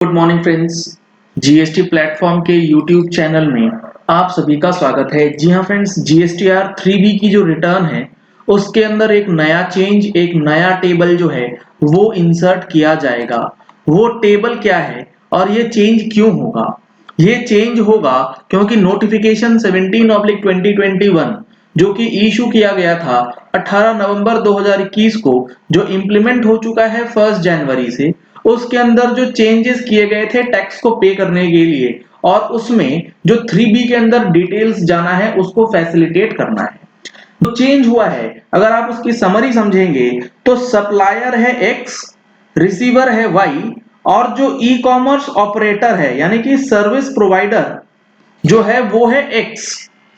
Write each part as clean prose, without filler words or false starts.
Good morning friends. GST platform के YouTube channel में आप सभी का स्वागत है। जी हाँ फ्रेंड्स, जीएसटीआर 3B की जो रिटर्न है उसके अंदर एक नया चेंज, एक नया टेबल जो है वो इंसर्ट किया जाएगा। वो टेबल क्या है और ये चेंज क्यों होगा? ये चेंज होगा क्योंकि नोटिफिकेशन 17/2021 जो कि इशू किया गया था 18 नवंबर 2021 को, जो इंप्लीमेंट हो चुका है 1 जनवरी से, उसके अंदर जो चेंजेस किए गए थे टैक्स को पे करने के लिए, और उसमें जो 3B के अंदर डिटेल्स जाना है उसको फैसिलिटेट करना है। तो चेंज हुआ है, अगर आप उसकी समरी समझेंगे तो सप्लायर है X, रिसीवर है Y, और जो ई कॉमर्स ऑपरेटर है यानी कि सर्विस प्रोवाइडर जो है वो है X,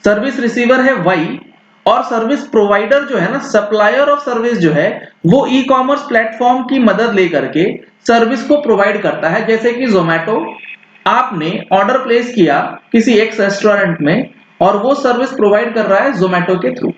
सर्विस रिसीवर है Y, और सर्विस प्रोवाइडर जो है ना, सप्लायर ऑफ सर्विस जो है वो ई कॉमर्स प्लेटफॉर्म की मदद लेकर के सर्विस को प्रोवाइड करता है। जैसे कि जोमेटो, आपने ऑर्डर प्लेस किया किसी एक रेस्टोरेंट में और वो सर्विस प्रोवाइड कर रहा है जोमेटो के थ्रू।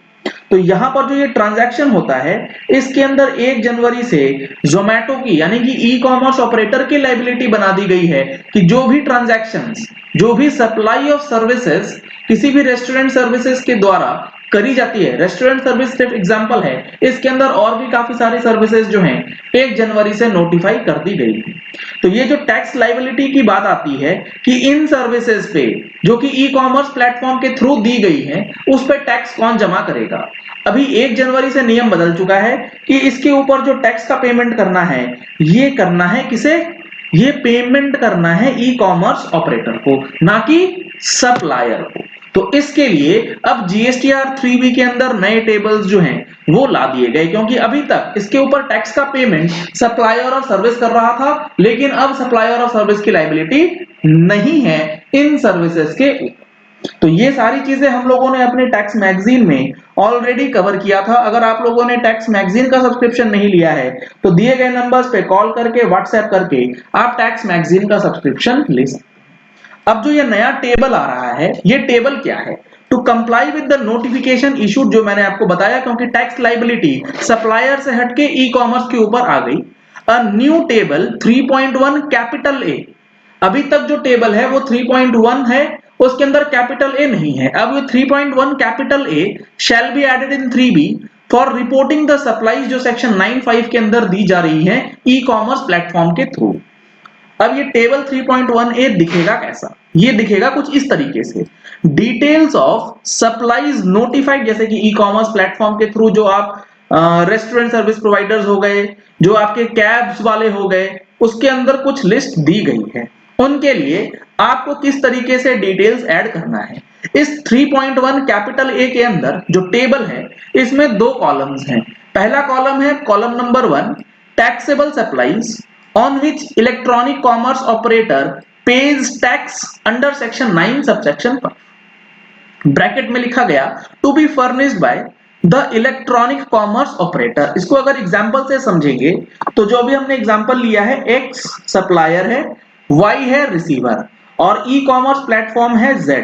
तो यहां पर जो ये ट्रांजैक्शन होता है इसके अंदर 1 जनवरी से जोमेटो की यानी कि ई कॉमर्स ऑपरेटर की लायबिलिटी बना दी गई है कि जो भी ट्रांजैक्शंस, जो भी सप्लाई ऑफ सर्विसेज किसी भी रेस्टोरेंट सर्विसेज के द्वारा करी जाती है, रेस्टोरेंट सर्विस सिर्फ एग्जांपल है, इसके अंदर और भी काफी सारी सर्विसेज जो हैं 1 जनवरी से नोटिफाई कर दी गई है। तो ये जो टैक्स लायबिलिटी की बात आती है कि इन सर्विसेज पे जो कि ई कॉमर्स प्लेटफॉर्म के थ्रू दी गई है उस पे टैक्स कौन जमा करेगा। अभी 1 जनवरी से नियम बदल चुका है कि इसके ऊपर जो टैक्स का पेमेंट करना है, ये करना है किसे? ये पेमेंट करना है ई कॉमर्स ऑपरेटर को, ना कि सप्लायर को। तो इसके लिए अब जीएसटीआर 3B के अंदर नए टेबल्स जो हैं वो ला दिए गए, क्योंकि अभी तक इसके ऊपर टैक्स का पेमेंट सप्लायर ऑफ सर्विस कर रहा था, लेकिन अब सप्लायर ऑफ सर्विस की लायबिलिटी नहीं है इन सर्विसेज के ऊपर। तो ये सारी चीजें हम लोगों ने अपने टैक्स मैगजीन में ऑलरेडी कवर किया था। अगर आप लोगों ने टैक्स मैगजीन का सब्सक्रिप्शन नहीं लिया है तो दिए गए नंबर्स पे कॉल करके, व्हाट्सएप करके आप टैक्स मैगजीन का सब्सक्रिप्शन ले सकते हैं। अब जो ये नया टेबल आ रहा है, ये टेबल क्या है? To comply with the notification issued, जो मैंने आपको बताया, क्योंकि टैक्स लायबिलिटी सप्लायर से हटके ई कॉमर्स के ऊपर आ गई। अ न्यू टेबल 3.1 कैपिटल ए, अभी तक जो टेबल है वो 3.1 है, उसके अंदर कैपिटल ए नहीं है। अब ये 3.1 capital A shall be added in 3B for reporting the supplies, जो सेक्शन 9(5) के अंदर दी जा रही है ई कॉमर्स प्लेटफॉर्म के थ्रू। अब ये टेबल 3.1A दिखेगा कैसा? ये दिखेगा कुछ इस तरीके से। डिटेल्स ऑफ सप्लाईज नोटिफाइड, जैसे कि ई कॉमर्स प्लेटफॉर्म के थ्रू जो आप रेस्टोरेंट सर्विस प्रोवाइडर्स हो गए, जो आपके कैब्स वाले हो गए, उसके अंदर कुछ लिस्ट दी गई है। उनके लिए आपको किस तरीके से डिटेल्स ऐड करना है। इस 3.1 कैपिटल ए के अंदर जो टेबल है इसमें 2 कॉलम्स हैं। पहला कॉलम है column number 1, taxable supplies on which electronic commerce operator pays tax under section 9 subsection 5, bracket में लिखा गया to be furnished by the electronic commerce operator। इसको अगर एग्जांपल से समझेंगे तो जो भी हमने एग्जांपल लिया है, X सप्लायर है, Y है रिसीवर, और ई कॉमर्स प्लेटफॉर्म है Z।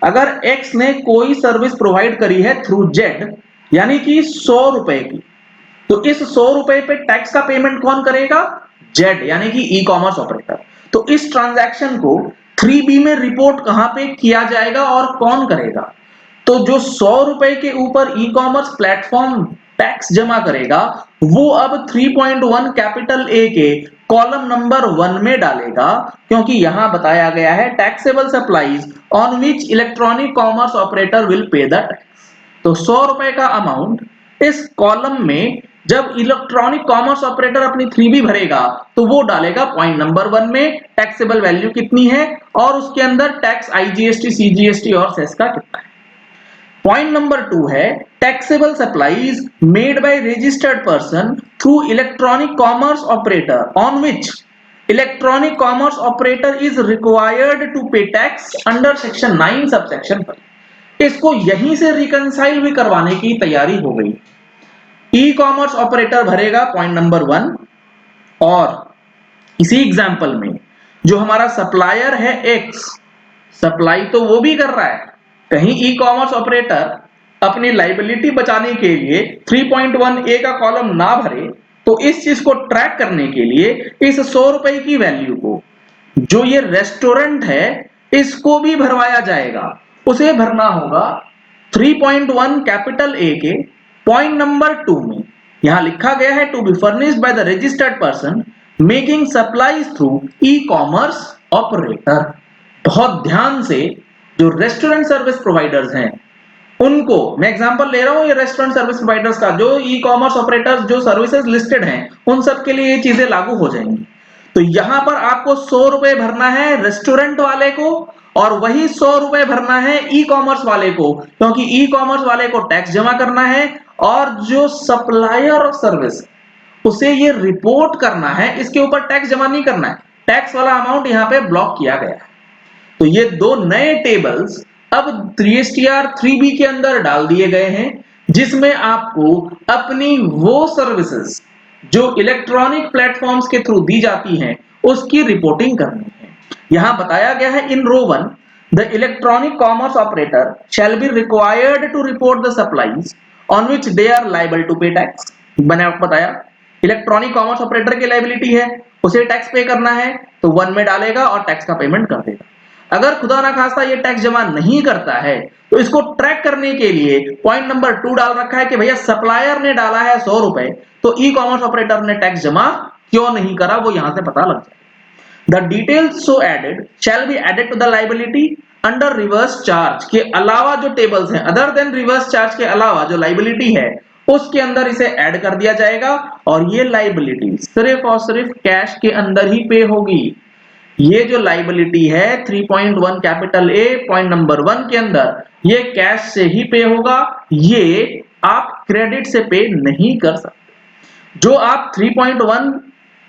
अगर X ने कोई सर्विस प्रोवाइड करी है थ्रू Z यानी कि 100 रुपए की, तो इस 100 रुपए पे टैक्स का पेमेंट कौन करेगा? जेड यानी कि ई कॉमर्स ऑपरेटर। तो इस ट्रांजैक्शन को 3B में रिपोर्ट कहां पे किया जाएगा और कौन करेगा? तो जो 100 रुपए के ऊपर ई कॉमर्स प्लेटफॉर्म टैक्स जमा करेगा वो अब 3.1 कैपिटल ए के कॉलम नंबर 1 में डालेगा, क्योंकि यहां बताया गया है taxable supplies on which electronic commerce operator will pay the tax. तो 100 रुपए का अमाउंट इस कॉलम में जब इलेक्ट्रॉनिक कॉमर्स ऑपरेटर अपनी 3B भरेगा तो वो डालेगा पॉइंट नंबर 1 में टैक्सेबल वैल्यू कितनी है और उसके अंदर टैक्स आईजीएसटी, सीजीएसटी और सेस का कितना है। पॉइंट नंबर 2 है taxable supplies made by registered person through electronic commerce operator on which electronic commerce operator is required to pay tax under section 9 subsection 5। इसको यहीं से रिकंसाइल भी करवाने की तैयारी हो गई। ई कॉमर्स ऑपरेटर भरेगा पॉइंट नंबर 1, और इसी एग्जांपल में जो हमारा सप्लायर है X, सप्लाई तो वो भी कर रहा है, कहीं ई कॉमर्स ऑपरेटर अपनी लायबिलिटी बचाने के लिए 3.1A का कॉलम ना भरे, तो इस चीज को ट्रैक करने के लिए इस 100 रुपए की वैल्यू को जो ये रेस्टोरेंट है इसको भी भरवाया जाएगा। उसे भरना होगा 3.1 कैपिटल ए के पॉइंट नंबर 2 में। यहां लिखा गया है to be furnished by the registered person making supplies through e commerce operator. बहुत ध्यान से, जो रेस्टोरेंट सर्विस प्रोवाइडर्स हैं उनको मैं एग्जांपल ले रहा हूं, ये रेस्टोरेंट सर्विस प्रोवाइडर्स का, जो ई कॉमर्स ऑपरेटर्स जो सर्विसेज लिस्टेड हैं उन सब के लिए ये चीजें लागू हो जाएंगी। तो यहां पर आपको 100 रुपए भरना है रेस्टोरेंट वाले को और वही 100 रुपए भरना है ई कॉमर्स वाले को, क्योंकि ई कॉमर्स वाले को टैक्स जमा करना है और जो सप्लायर ऑफ सर्विस उसे ये रिपोर्ट करना है, इसके ऊपर टैक्स जमा नहीं करना है। टैक्स वाला अमाउंट यहां पे ब्लॉक किया गया है। तो ये दो नए टेबल्स अब जीएसटीआर 3B के अंदर डाल दिए गए हैं, जिसमें आपको अपनी वो सर्विसेज जो इलेक्ट्रॉनिक प्लेटफॉर्म्स के थ्रू दी जाती हैं उसकी रिपोर्टिंग करनी है। यहां बताया गया है in row 1 the electronic commerce operator shall be required to report the supplies on which they are liable to pay tax. मैंने आपको बताया इलेक्ट्रॉनिक कॉमर्स ऑपरेटर की लायबिलिटी है, उसे टैक्स पे करना है तो 1 में डालेगा और टैक्स का पेमेंट कर देगा। अगर खुदा ना खास्ता ये टैक्स जमा नहीं करता है तो इसको ट्रैक करने के लिए पॉइंट नंबर 2 डाल रखा है कि भैया सप्लायर ने डाला है 100 रुपए तो ई कॉमर्स ऑपरेटर ने टैक्स जमा क्यों नहीं करा, वो यहां से पता लग जाए। The details so added shall be added to the liability under reverse charge के अलावा जो टेबल्स हैं, अदर देन रिवर्स चार्ज के अलावा जो लायबिलिटी है उसके अंदर इसे ऐड कर दिया जाएगा और ये लायबिलिटी सिर्फ और सिर्फ कैश के अंदर ही पे होगी। ये जो लायबिलिटी है 3.1 कैपिटल ए पॉइंट नंबर 1 के अंदर ये कैश से ही पे होगा, ये आप क्रेडिट से पे नहीं कर सकते। जो आप 3.1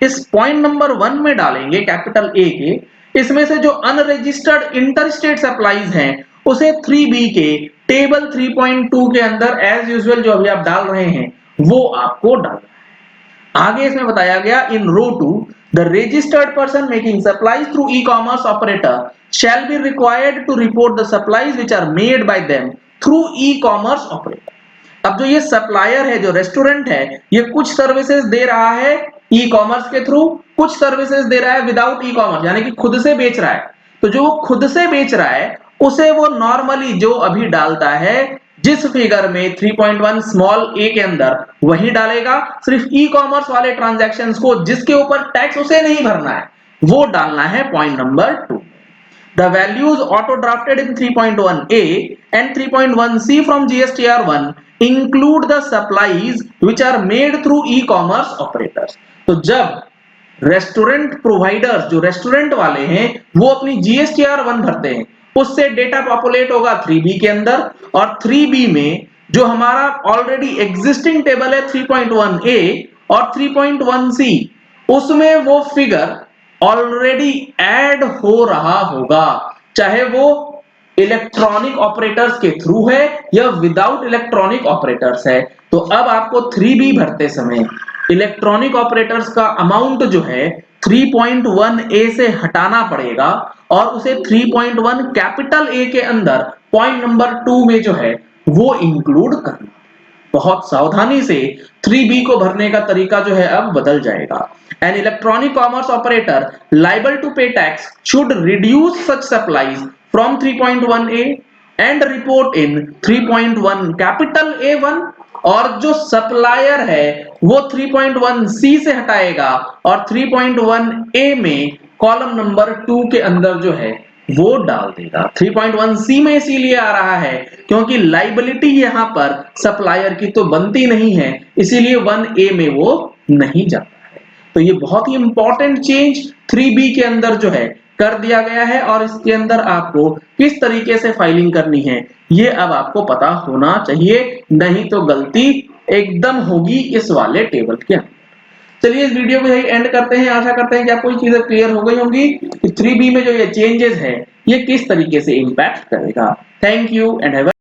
इस पॉइंट नंबर 1 में डालेंगे कैपिटल ए के, इसमें से जो अनरजिस्टर्ड इंटरस्टेट सप्लाईज हैं उसे 3B के टेबल 3.2 के अंदर एज यूजुअल जो अभी आप डाल रहे हैं वो आपको डालना है। आगे इसमें बताया गया इन रो 2 the registered person making supplies through e-commerce operator shall be required to report the supplies which are made by them through e-commerce operator। अब जो ये सप्लायर है, जो रेस्टोरेंट है, ये कुछ सर्विसेज दे रहा है ई कॉमर्स के थ्रू, कुछ सर्विसेज दे रहा है विदाउट ई कॉमर्स, यानी कि खुद से बेच रहा है। तो जो खुद से बेच रहा है उसे वो नॉर्मली जो अभी डालता है जिस फिगर में 3.1 स्मॉल ए के अंदर वही डालेगा। सिर्फ ई कॉमर्स वाले ट्रांजैक्शंस को जिसके ऊपर टैक्स उसे नहीं भरना है वो डालना है point number 2। The values auto drafted in 3.1A and 3.1C from GSTR 1 include the supplies which are made through e-commerce operators। तो जब रेस्टोरेंट प्रोवाइडर्स जो रेस्टोरेंट वाले हैं वो अपनी GSTR 1 भरते हैं उससे डेटा पॉपुलेट होगा 3B के अंदर और 3B में जो हमारा ऑलरेडी एग्जिस्टिंग टेबल है 3.1A और 3.1C उसमें वो फिगर ऑलरेडी ऐड हो रहा होगा, चाहे वो इलेक्ट्रॉनिक ऑपरेटर्स के थ्रू है या विदाउट इलेक्ट्रॉनिक ऑपरेटर्स है। तो अब आपको 3B भरते समय इलेक्ट्रॉनिक ऑपरेटर्स का अमाउंट जो है 3.1A से हटाना पड़ेगा और उसे 3.1 कैपिटल ए के अंदर पॉइंट नंबर 2 में जो है वो इंक्लूड करना। बहुत सावधानी से 3B को भरने का तरीका जो है अब बदल जाएगा। An electronic commerce operator liable to pay tax should reduce such supplies from 3.1A and report in 3.1 capital A1 और जो सप्लायर है वो 3.1C से हटाएगा और 3.1A में कॉलम नंबर 2 के अंदर जो है वो डाल देगा। 3.1C में इसीलिए आ रहा है क्योंकि लाइबिलिटी यहां पर सप्लायर की तो बनती नहीं है, इसीलिए 1A में वो नहीं जाता है। तो ये बहुत ही इंपॉर्टेंट चेंज 3B के अंदर जो है कर दिया गया है और इसके अंदर आपको किस तरीके से फाइलिंग करनी है ये अब आपको पता होना चाहिए, नहीं तो गलती एकदम होगी इस वाले टेबल के अंदर। चलिए इस वीडियो को यही एंड करते हैं। आशा करते हैं कि आपको ये चीजें क्लियर हो गई होंगी कि 3B में जो ये चेंजेस है ये किस तरीके से इंपैक्ट करेगा। Thank you and have